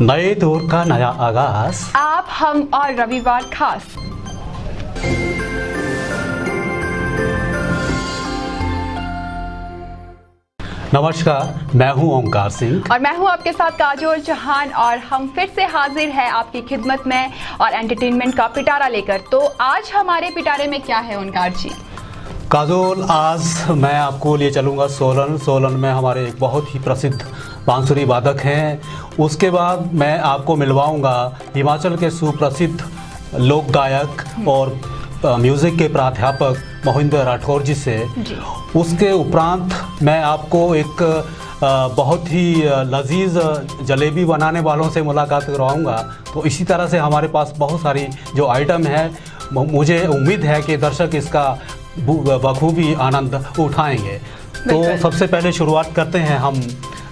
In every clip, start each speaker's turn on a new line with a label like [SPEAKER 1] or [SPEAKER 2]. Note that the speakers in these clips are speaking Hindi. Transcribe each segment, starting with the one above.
[SPEAKER 1] नए दौर का नया आगाज,
[SPEAKER 2] आप, हम और रविवार खास।
[SPEAKER 1] नमस्कार, मैं हूं ओमकार सिंह
[SPEAKER 2] और मैं हूं आपके साथ काजोल चौहान और हम फिर से हाजिर हैं आपकी खिदमत में और एंटरटेनमेंट का पिटारा लेकर। तो आज हमारे पिटारे में क्या है ओंकार जी?
[SPEAKER 1] काजोल, आज मैं आपको लिए चलूँगा सोलन में हमारे एक बहुत ही प्रसिद्ध बांसुरी वादक हैं। उसके बाद मैं आपको मिलवाऊंगा हिमाचल के सुप्रसिद्ध लोक गायक और म्यूज़िक के प्राध्यापक मोहिंदर राठौर जी से। उसके उपरांत मैं आपको एक बहुत ही लजीज जलेबी बनाने वालों से मुलाकात करवाऊंगा। तो इसी तरह से हमारे पास बहुत सारी जो आइटम है, मुझे उम्मीद है कि दर्शक इसका बखूबी आनंद उठाएंगे। तो सबसे पहले शुरुआत करते हैं हम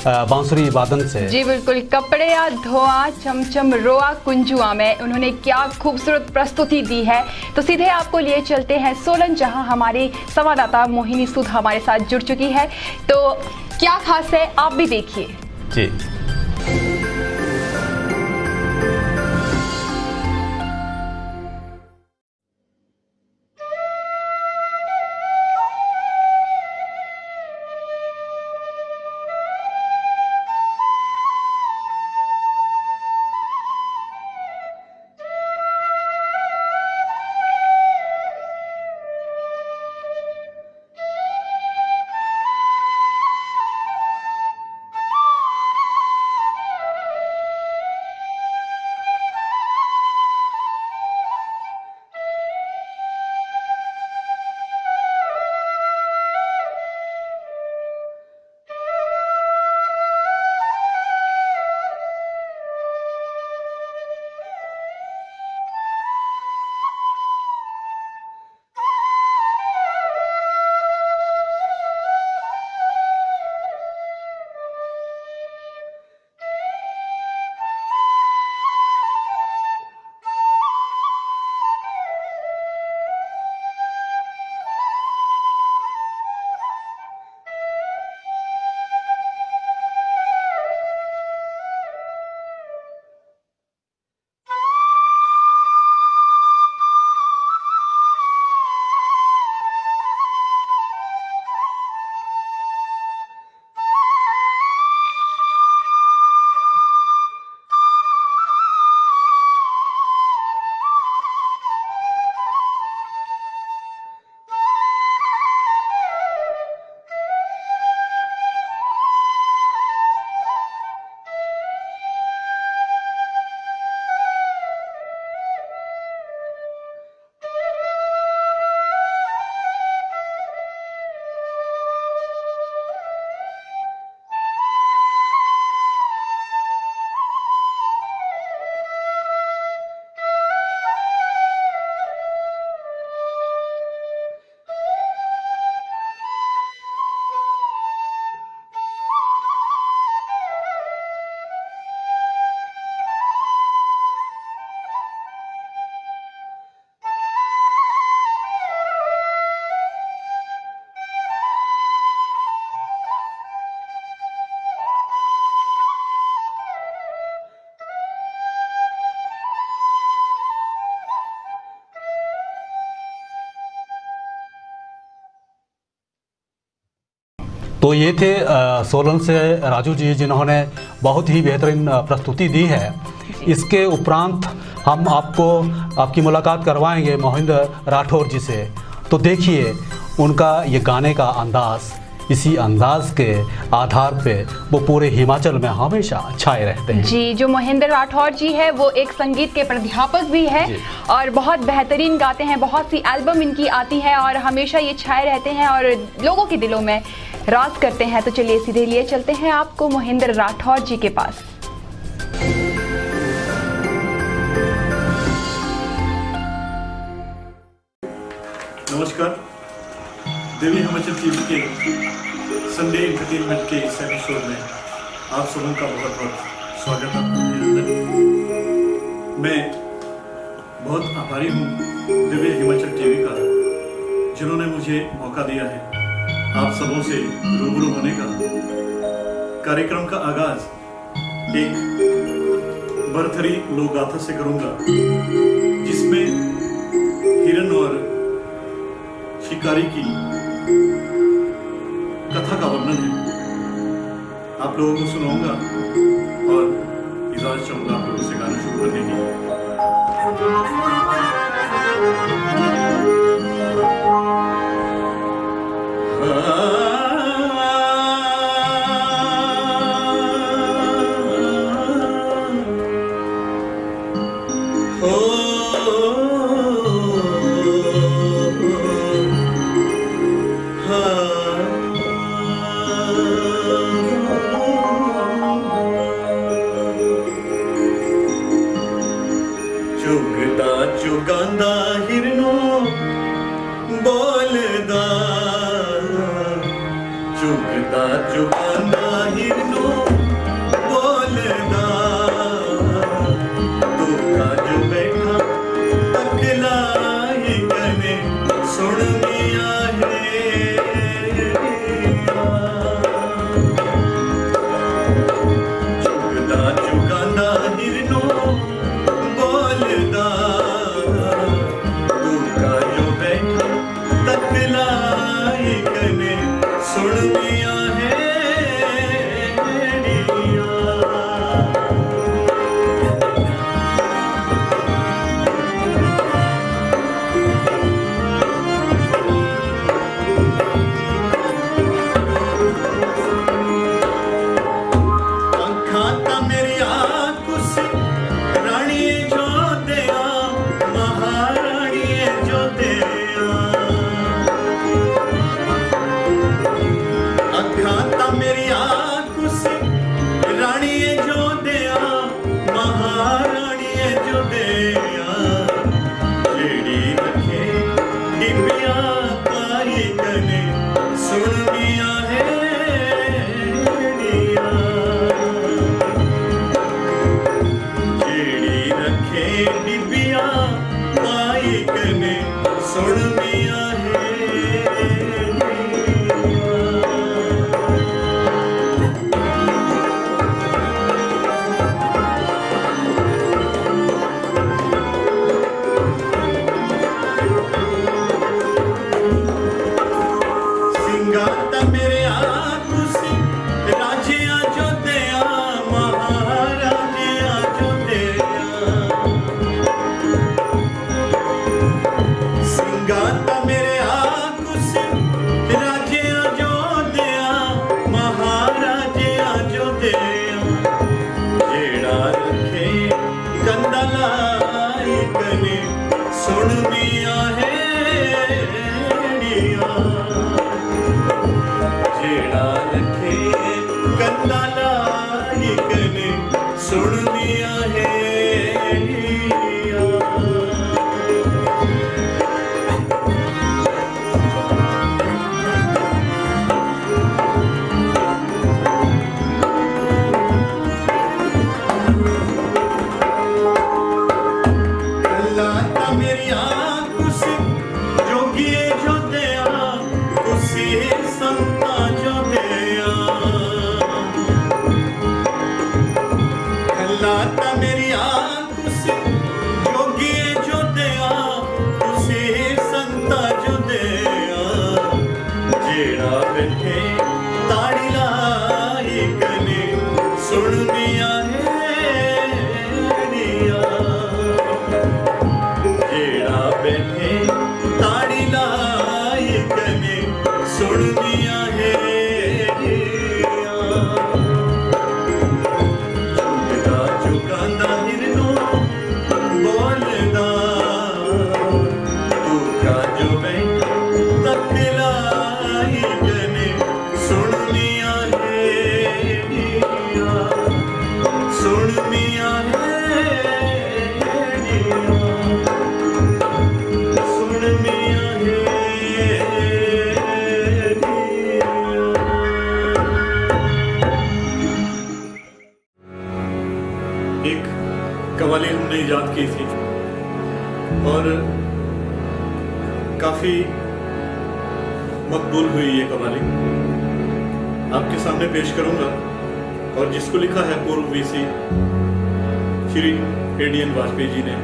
[SPEAKER 1] बांसुरी वादन से।
[SPEAKER 2] जी बिल्कुल। कपड़े धोआ चमचम रोआ कुंजुआ में उन्होंने क्या खूबसूरत प्रस्तुति दी है। तो सीधे आपको लिए चलते हैं सोलन, जहां हमारी संवाददाता मोहिनी सूद हमारे साथ जुड़ चुकी है। तो क्या खास है, आप भी देखिए
[SPEAKER 1] जी। तो ये थे सोलन से राजू जी, जिन्होंने बहुत ही बेहतरीन प्रस्तुति दी है। इसके उपरांत हम आपकी मुलाकात करवाएंगे मोहिंदर राठौर जी से। तो देखिए उनका ये गाने का अंदाज़, इसी अंदाज के आधार पे वो पूरे हिमाचल में हमेशा छाए रहते हैं।
[SPEAKER 2] जी, जो मोहिंदर राठौर जी है वो एक संगीत के प्राध्यापक भी है और बहुत बेहतरीन गाते हैं। बहुत सी एल्बम इनकी आती है और हमेशा ये छाए रहते हैं और लोगों के दिलों में राज करते हैं। तो चलिए सीधे लिए चलते हैं आपको मोहिंदर राठौर जी के पास।
[SPEAKER 3] नमस्कार, दिव्य हिमाचल टीवी के संडे एंटरटेनमेंट के इस एपिसोड में आप सबों का बहुत बहुत स्वागत है। मैं बहुत आभारी हूँ दिव्य हिमाचल टीवी का, जिन्होंने मुझे मौका दिया है आप सबों से रूबरू होने का। कार्यक्रम का आगाज एक भरथरी लोक गाथा से करूंगा, जिसमें हिरन और शिकारी की कथा का वर्णन है। आप लोगों को सुनाऊंगा और इजाजत चाहूंगा आप लोगों से गाना शुरू करने की। चुगदा चुगांदा हिरनो बोलदा, चुगदा चुगांदा हिरनो बोलदा, तू काज बैठा तकलाई कने सुन मिया है। चुगदा चुगांदा हिरनो बोलदा, तू काज बैठा तकलाई कने सुन मिया है। कव्वाली हमने याद की थी और काफी मकबूल हुई ये कव्वाली, आपके सामने पेश करूंगा। और जिसको लिखा है पूर्व वीसी श्री एडीएन वाजपेयी जी ने।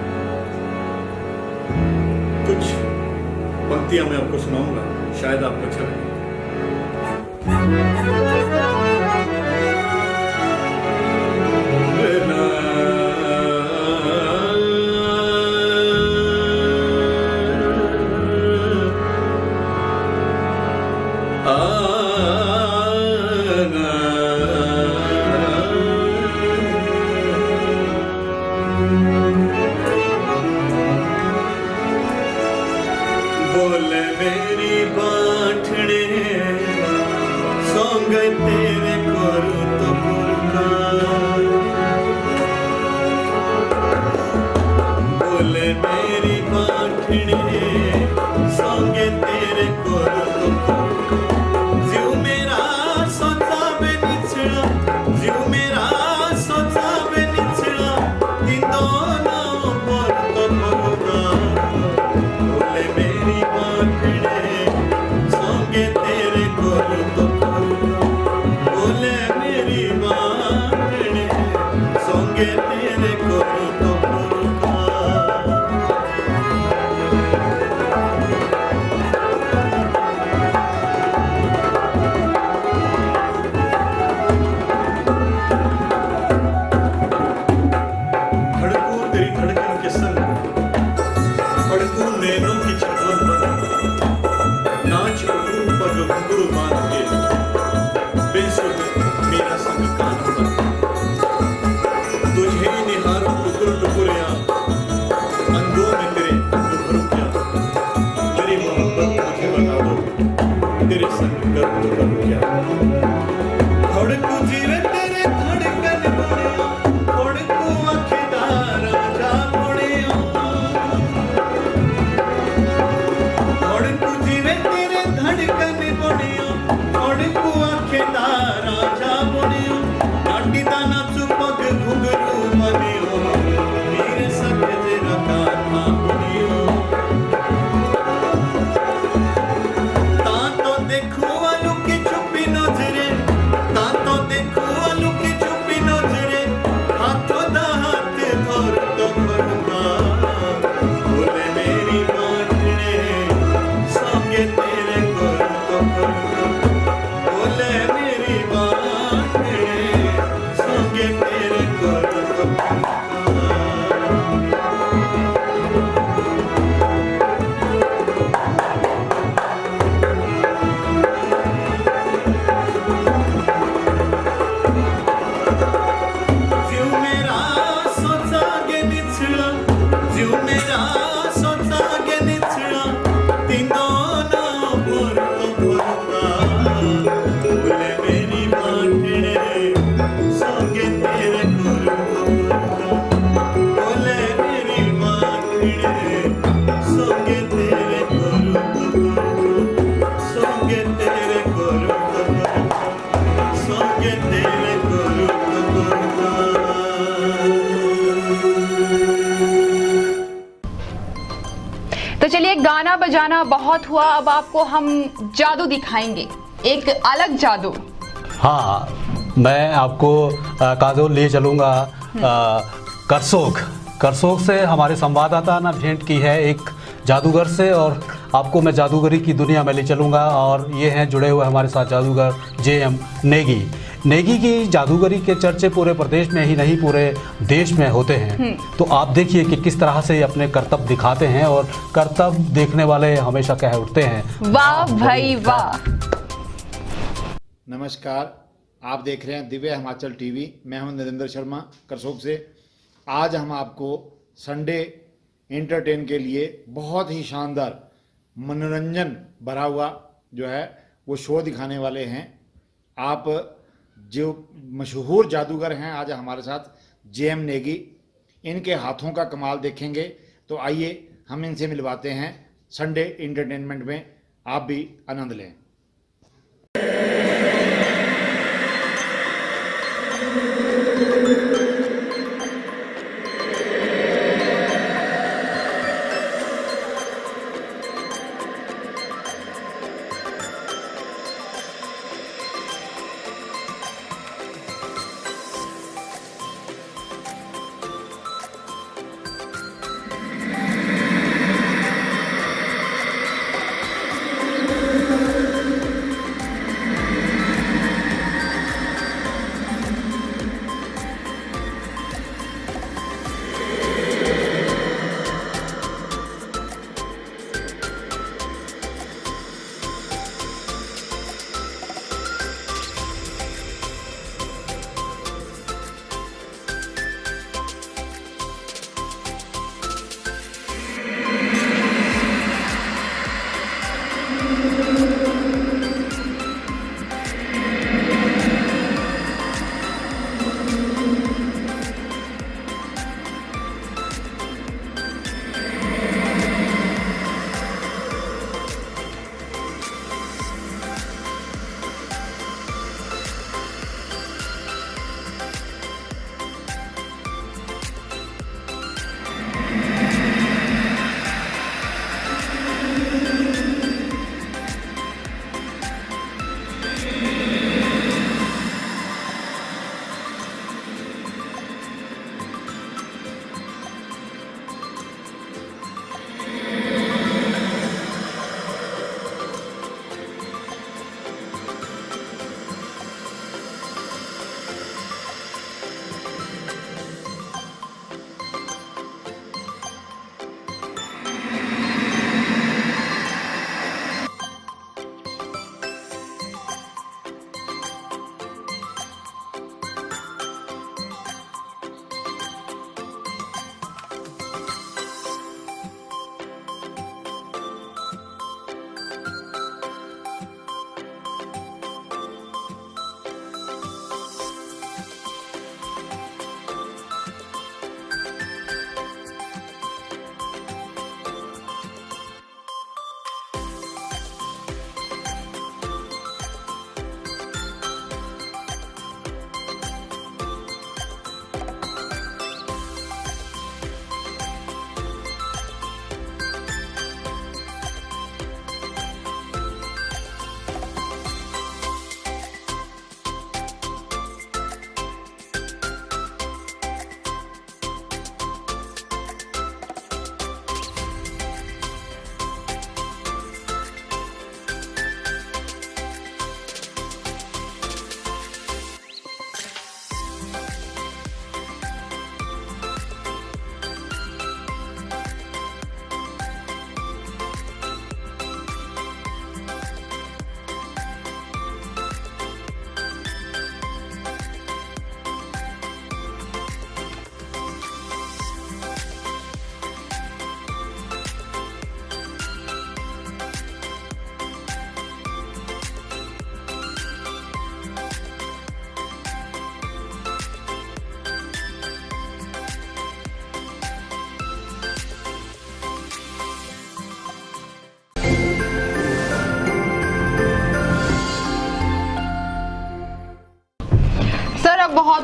[SPEAKER 3] कुछ पंक्तियां मैं आपको सुनाऊंगा, शायद आपको अच्छा लगे। बोले मेरी बाठड़े सौंग तेरे करू तो पुरकार। बोले मेरी बाठड़े सौंग तेरे करू तो पुरकार। जीव मेरा सोचा बे निचला, जीव मेरा सोचा बे निचला, इन दोनों पर तो पुरकार। बोले मेरी बाठड़े सौंगे तेरे करू तो पुरकार। बोले मेरी बाठड़े सौंगे तेरे करू तो पुरकार। धड़कू तेरी धड़कन के संग, पड़कू नैनों की छटवन बन, नाच उठूं पर जो घुंघरू बांध के, बेसुध मेरा संग कान बन। तुझे ही निहारूं टुकुर टुकुरिया, अंगों में तेरे अंग भरूं क्या। मेरी मोहब्बत मुझे बता दो, तेरे संग करूं तो करूं क्या। धड़कू जीवे तेरे धड़कन बनिया, धड़कू अखिदार राजा बनिया। धड़कू जीवे तेरे धड़कन बनिया, धड़कू अखिदार राजा बनिया। नाटी दाना चुपक घुंघरू बनियो, मेरे संग तेरा कान्हा बनियो। तातो देखो आलू की छुपी नजरे, तातो देखो आलू की छुपी नजरे, हाथों दा हाथ धर तो भरमार। बोले मेरी बाठड़े सौंगे तेरे करू तो पुरकार। बोले मेरी बाठड़े सौंगे तेरे करू तो पुरकार। जीव मेरा सोचा गे निचला, जीव मेरा सोचा गे निचला, तीन दोनों पर तो पुरकार। बोले मेरी बाठड़े सौंगे तेरे करू तो पुरकार। बोले मेरी बाठड़े सौंगे तेरे करू तो पुरकार। सौंगे तेरे करू तो पुरकार। सौंगे तेरे करू तो पुरकार।
[SPEAKER 2] तो चलिए, गाना बजाना बहुत हुआ, अब आपको हम जादू दिखाएंगे, एक अलग जादू।
[SPEAKER 1] हाँ, मैं आपको काजोल ले चलूँगा करसोग। करसोग से हमारे संवाददाता ने भेंट की है एक जादूगर से, और आपको मैं जादूगरी की दुनिया में ले चलूँगा। और ये हैं जुड़े हुए हमारे साथ जादूगर JM नेगी। नेगी की जादूगरी के चर्चे पूरे प्रदेश में ही नहीं, पूरे देश में होते हैं। तो आप देखिए कि किस तरह से अपने करतब दिखाते हैं, और करतब देखने वाले हमेशा कह उठते हैं,
[SPEAKER 2] वाह भाई वाह।
[SPEAKER 4] नमस्कार, आप देख रहे हैं दिव्य हिमाचल टीवी। मैं हूं नरेंद्र शर्मा करसोग से। आज हम आपको संडे एंटरटेन के लिए बहुत ही शानदार मनोरंजन भरा हुआ जो है वो शो दिखाने वाले हैं। आप जो मशहूर जादूगर हैं आज हमारे साथ JM नेगी, इनके हाथों का कमाल देखेंगे। तो आइए हम इनसे मिलवाते हैं संडे एंटरटेनमेंट में, आप भी आनंद लें।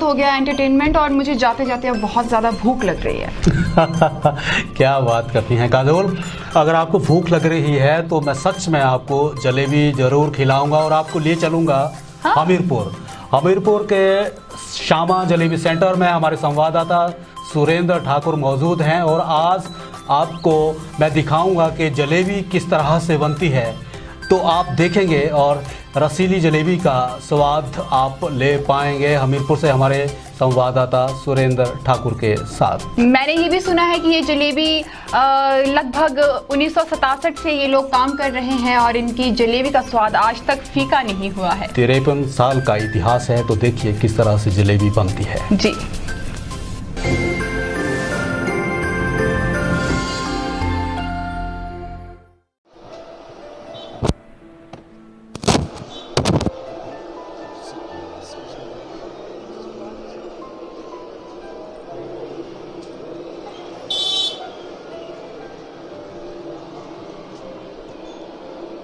[SPEAKER 2] हो गया एंटरटेनमेंट और मुझे जाते जाते अब बहुत ज़्यादा भूख लग रही है।
[SPEAKER 1] क्या बात करती हैं काजोल, अगर आपको भूख लग रही है तो मैं सच में आपको जलेबी ज़रूर खिलाऊंगा और आपको ले चलूंगा हमीरपुर के श्यामा जलेबी सेंटर में। हमारे संवाददाता सुरेंद्र ठाकुर मौजूद हैं और आज आपको मैं दिखाऊंगा कि जलेबी किस तरह से बनती है, तो आप देखेंगे और रसीली जलेबी का स्वाद आप ले पाएंगे हमीरपुर से हमारे संवाददाता सुरेंद्र ठाकुर के साथ।
[SPEAKER 2] मैंने ये भी सुना है कि ये जलेबी लगभग 1967 से ये लोग काम कर रहे हैं और इनकी जलेबी का स्वाद आज तक फीका नहीं हुआ है।
[SPEAKER 1] 53 साल का इतिहास है, तो देखिए किस तरह से जलेबी बनती है।
[SPEAKER 2] जी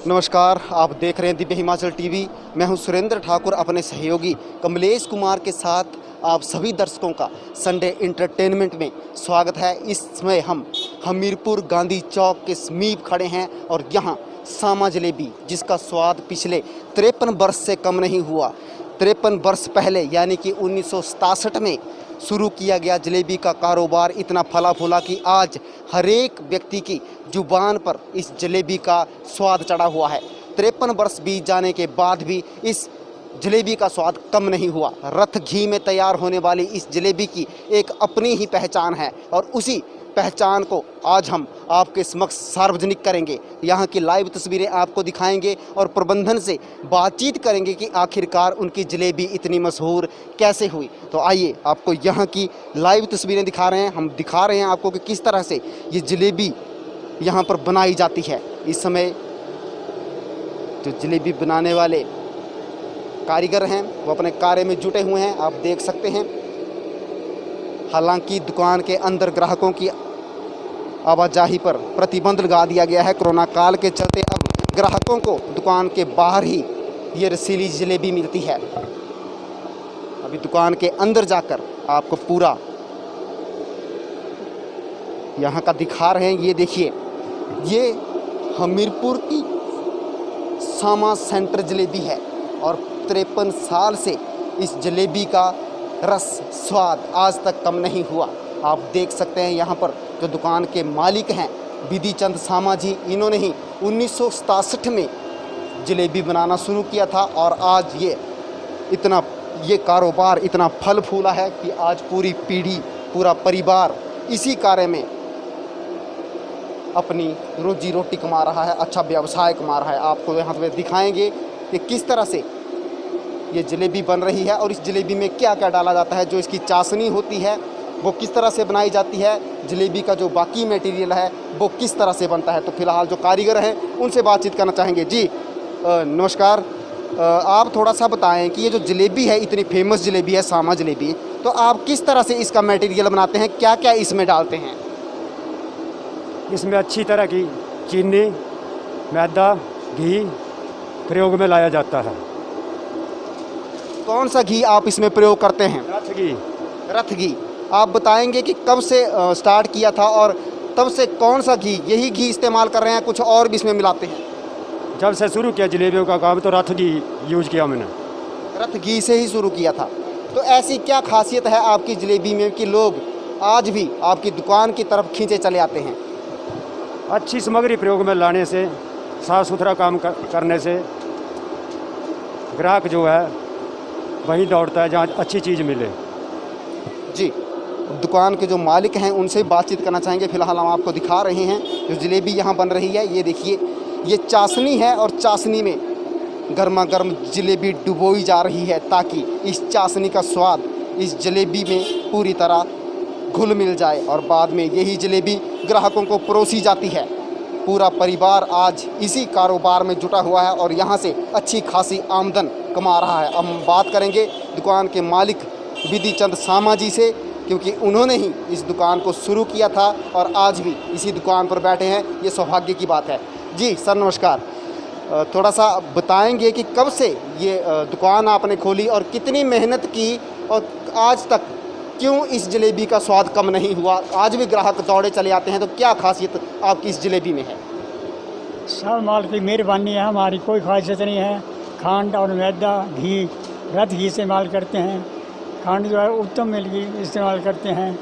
[SPEAKER 5] नमस्कार, आप देख रहे हैं दिव्य हिमाचल टीवी। मैं हूं सुरेंद्र ठाकुर अपने सहयोगी कमलेश कुमार के साथ। आप सभी दर्शकों का संडे एंटरटेनमेंट में स्वागत है। इस समय हम हमीरपुर गांधी चौक के समीप खड़े हैं और यहां सामा जलेबी, जिसका स्वाद पिछले 53 वर्ष से कम नहीं हुआ। 53 वर्ष पहले यानी कि 1967 में शुरू किया गया जलेबी का कारोबार इतना फला फूला कि आज हर एक व्यक्ति की जुबान पर इस जलेबी का स्वाद चढ़ा हुआ है। 53 वर्ष बीत जाने के बाद भी इस जलेबी का स्वाद कम नहीं हुआ। रथ घी में तैयार होने वाली इस जलेबी की एक अपनी ही पहचान है और उसी पहचान को आज हम आपके समक्ष सार्वजनिक करेंगे। यहाँ की लाइव तस्वीरें आपको दिखाएंगे और प्रबंधन से बातचीत करेंगे कि आखिरकार उनकी जलेबी इतनी मशहूर कैसे हुई। तो आइए आपको यहाँ की लाइव तस्वीरें दिखा रहे हैं। हम दिखा रहे हैं आपको कि किस तरह से ये जलेबी यहाँ पर बनाई जाती है। इस समय जो जलेबी बनाने वाले कारीगर हैं वो अपने कार्य में जुटे हुए हैं, आप देख सकते हैं। हालांकि दुकान के अंदर ग्राहकों की आवाजाही पर प्रतिबंध लगा दिया गया है। कोरोना काल के चलते अब ग्राहकों को दुकान के बाहर ही ये रसीली जलेबी मिलती है। अभी दुकान के अंदर जाकर आपको पूरा यहाँ का दिखा रहे हैं। ये देखिए, ये हमीरपुर की सामा सेंटर जलेबी है और 53 साल से इस जलेबी का रस स्वाद आज तक कम नहीं हुआ। आप देख सकते हैं यहाँ पर जो दुकान के मालिक हैं विधि चंद सामा जी, इन्होंने ही 1967 में जलेबी बनाना शुरू किया था और आज ये कारोबार इतना फल फूला है कि आज पूरी पीढ़ी, पूरा परिवार इसी कार्य में अपनी रोजी रोटी कमा रहा है, अच्छा व्यवसाय कमा रहा है। आपको यहाँ पे दिखाएंगे कि किस तरह से ये जलेबी बन रही है और इस जलेबी में क्या क्या डाला जाता है। जो इसकी चाशनी होती है वो किस तरह से बनाई जाती है, जलेबी का जो बाकी मटेरियल है वो किस तरह से बनता है। तो फिलहाल जो कारीगर हैं उनसे बातचीत करना चाहेंगे। जी नमस्कार, आप थोड़ा सा बताएं कि ये जो जलेबी है, इतनी फेमस जलेबी है सामा जलेबी, तो आप किस तरह से इसका मटेरियल बनाते हैं, क्या क्या इसमें डालते हैं?
[SPEAKER 6] इसमें अच्छी तरह की चीनी, मैदा, घी प्रयोग में लाया जाता है।
[SPEAKER 5] कौन सा घी आप इसमें प्रयोग करते हैं?
[SPEAKER 6] रथ घी।
[SPEAKER 5] रथ घी। आप बताएंगे कि कब से स्टार्ट किया था और तब से कौन सा घी, यही घी इस्तेमाल कर रहे हैं, कुछ और भी इसमें मिलाते हैं?
[SPEAKER 6] जब से शुरू किया जलेबियों का काम तो रथ घी यूज किया मैंने।
[SPEAKER 5] रथ घी से ही शुरू किया था। तो ऐसी क्या खासियत है आपकी जलेबी में कि लोग आज भी आपकी दुकान की तरफ खींचे चले आते हैं?
[SPEAKER 6] अच्छी सामग्री प्रयोग में लाने से, साफ़ सुथरा काम करने से ग्राहक जो है वहीं दौड़ता है जहाँ अच्छी चीज़ मिले।
[SPEAKER 5] जी, दुकान के जो मालिक हैं उनसे बातचीत करना चाहेंगे। फिलहाल हम आपको दिखा रहे हैं जो जलेबी यहाँ बन रही है। ये देखिए, ये चाशनी है और चाशनी में गर्मा गर्म जलेबी डुबोई जा रही है ताकि इस चाशनी का स्वाद इस जलेबी में पूरी तरह घुल मिल जाए और बाद में यही जलेबी ग्राहकों को परोसी जाती है। पूरा परिवार आज इसी कारोबार में जुटा हुआ है और यहाँ से अच्छी खासी आमदन कमा रहा है। अब हम बात करेंगे दुकान के मालिक विधि चंद सामा जी से, क्योंकि उन्होंने ही इस दुकान को शुरू किया था और आज भी इसी दुकान पर बैठे हैं। ये सौभाग्य की बात है। जी सर नमस्कार, थोड़ा सा बताएंगे कि कब से ये दुकान आपने खोली और कितनी मेहनत की और आज तक क्यों इस जलेबी का स्वाद कम नहीं हुआ? आज भी ग्राहक दौड़े चले आते हैं, तो क्या खासियत आपकी इस जलेबी में है?
[SPEAKER 7] सब माल की मेहरबानी है, हमारी कोई ख्वाहिशत नहीं है। खंड और मैदा घी रत घी इस्तेमाल करते हैं, खंड जो है उत्तम मिल की इस्तेमाल करते हैं।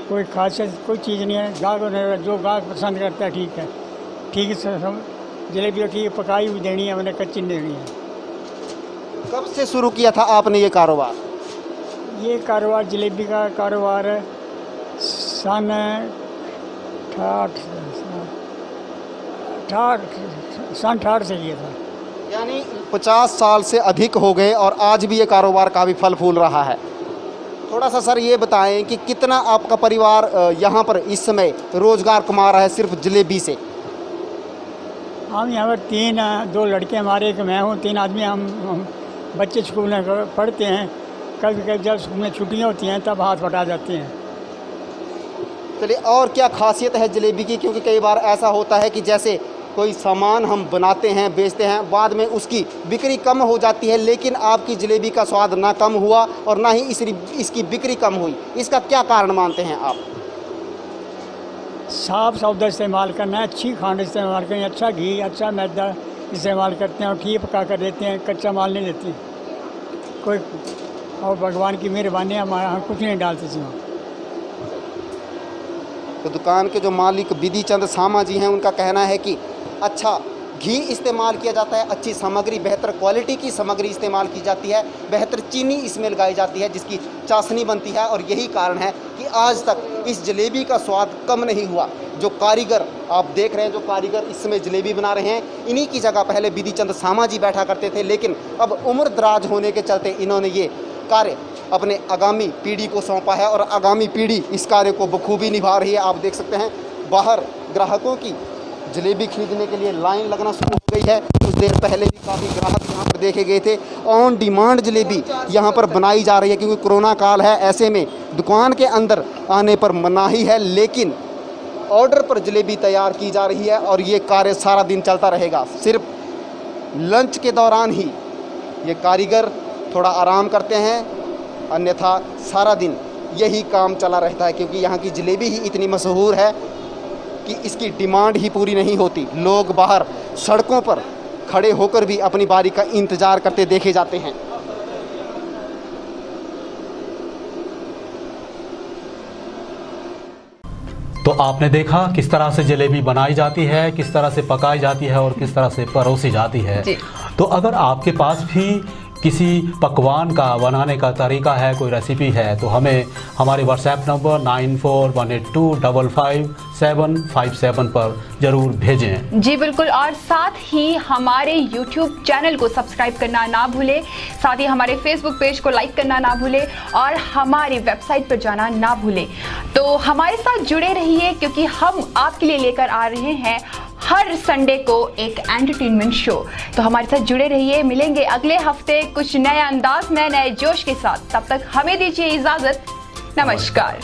[SPEAKER 7] कोई खासियत कोई चीज़ नहीं है। गाहक जो गाहक पसंद करता है ठीक है जलेबी ठीक पकाई हुई देनी है, मैंने कच्ची नहीं देनी है।
[SPEAKER 5] कब से शुरू किया था आपने ये कारोबार?
[SPEAKER 7] ये कारोबार जलेबी का कारोबार सन 68 से किया था।
[SPEAKER 5] यानी 50 साल से अधिक हो गए और आज भी ये कारोबार काफ़ी फल फूल रहा है। थोड़ा सा सर ये बताएं कि कितना आपका परिवार यहाँ पर इस समय रोज़गार कमा रहा है सिर्फ जलेबी से?
[SPEAKER 7] हम यहाँ पर 2 लड़के हमारे, एक मैं हूँ, 3 आदमी हम बच्चे स्कूल में पढ़ते हैं। कभी कभी जब स्कूल में छुट्टियाँ होती हैं तब हाथ बटा जाते हैं।
[SPEAKER 5] चलिए, और क्या खासियत है जलेबी की? क्योंकि कई बार ऐसा होता है कि जैसे कोई सामान हम बनाते हैं, बेचते हैं, बाद में उसकी बिक्री कम हो जाती है, लेकिन आपकी जलेबी का स्वाद ना कम हुआ और ना ही इसकी बिक्री कम हुई। इसका क्या कारण मानते हैं आप?
[SPEAKER 7] साफ सौदा इस्तेमाल करना है, अच्छी खांड इस्तेमाल करनी है, अच्छा घी अच्छा मैदा इस्तेमाल करते हैं और ठीक पका कर देते हैं, कच्चा माल नहीं देते कोई। और भगवान की मेहरबानी, हमारे यहाँ कुछ नहीं डालते इसमें।
[SPEAKER 5] तो दुकान के जो मालिक विधि चंद सामा जी हैं, उनका कहना है कि अच्छा घी इस्तेमाल किया जाता है, अच्छी सामग्री, बेहतर क्वालिटी की सामग्री इस्तेमाल की जाती है, बेहतर चीनी इसमें लगाई जाती है जिसकी चाशनी बनती है, और यही कारण है कि आज तक इस जलेबी का स्वाद कम नहीं हुआ। जो कारीगर आप देख रहे हैं, जो कारीगर इस समय जलेबी बना रहे हैं, इन्हीं की जगह पहले विधि चंद सामा जी बैठा करते थे, लेकिन अब उम्र दराज होने के चलते इन्होंने ये कार्य अपने आगामी पीढ़ी को सौंपा है और आगामी पीढ़ी इस कार्य को बखूबी निभा रही है। आप देख सकते हैं बाहर ग्राहकों की जलेबी खरीदने के लिए लाइन लगना शुरू हो गई है। कुछ देर पहले भी काफ़ी ग्राहक यहाँ पर देखे गए थे। ऑन डिमांड जलेबी यहाँ पर बनाई जा रही है, क्योंकि कोरोना काल है, ऐसे में दुकान के अंदर आने पर मनाही है, लेकिन ऑर्डर पर जलेबी तैयार की जा रही है और ये कार्य सारा दिन चलता रहेगा। सिर्फ लंच के दौरान ही ये कारीगर थोड़ा आराम करते हैं, अन्यथा सारा दिन यही काम चला रहता है, क्योंकि यहाँ की जलेबी ही इतनी मशहूर है कि इसकी डिमांड ही पूरी नहीं होती। लोग बाहर सड़कों पर खड़े होकर भी अपनी बारी का इंतज़ार करते देखे जाते हैं।
[SPEAKER 1] तो आपने देखा किस तरह से जलेबी बनाई जाती है, किस तरह से पकाई जाती है और किस तरह से परोसी जाती है। तो अगर आपके पास भी किसी पकवान का बनाने का तरीका है, कोई रेसिपी है, तो हमें हमारे व्हाट्सएप नंबर 9418255757 पर ज़रूर भेजें।
[SPEAKER 2] जी बिल्कुल, और साथ ही हमारे YouTube चैनल को सब्सक्राइब करना ना भूलें, साथ ही हमारे Facebook पेज को लाइक करना ना भूलें और हमारी वेबसाइट पर जाना ना भूलें। तो हमारे साथ जुड़े रहिए, क्योंकि हम आपके लिए लेकर आ रहे हैं हर संडे को एक एंटरटेनमेंट शो। तो हमारे साथ जुड़े रहिए, मिलेंगे अगले हफ्ते कुछ नए अंदाज में, नए जोश के साथ। तब तक हमें दीजिए इजाजत। नमस्कार।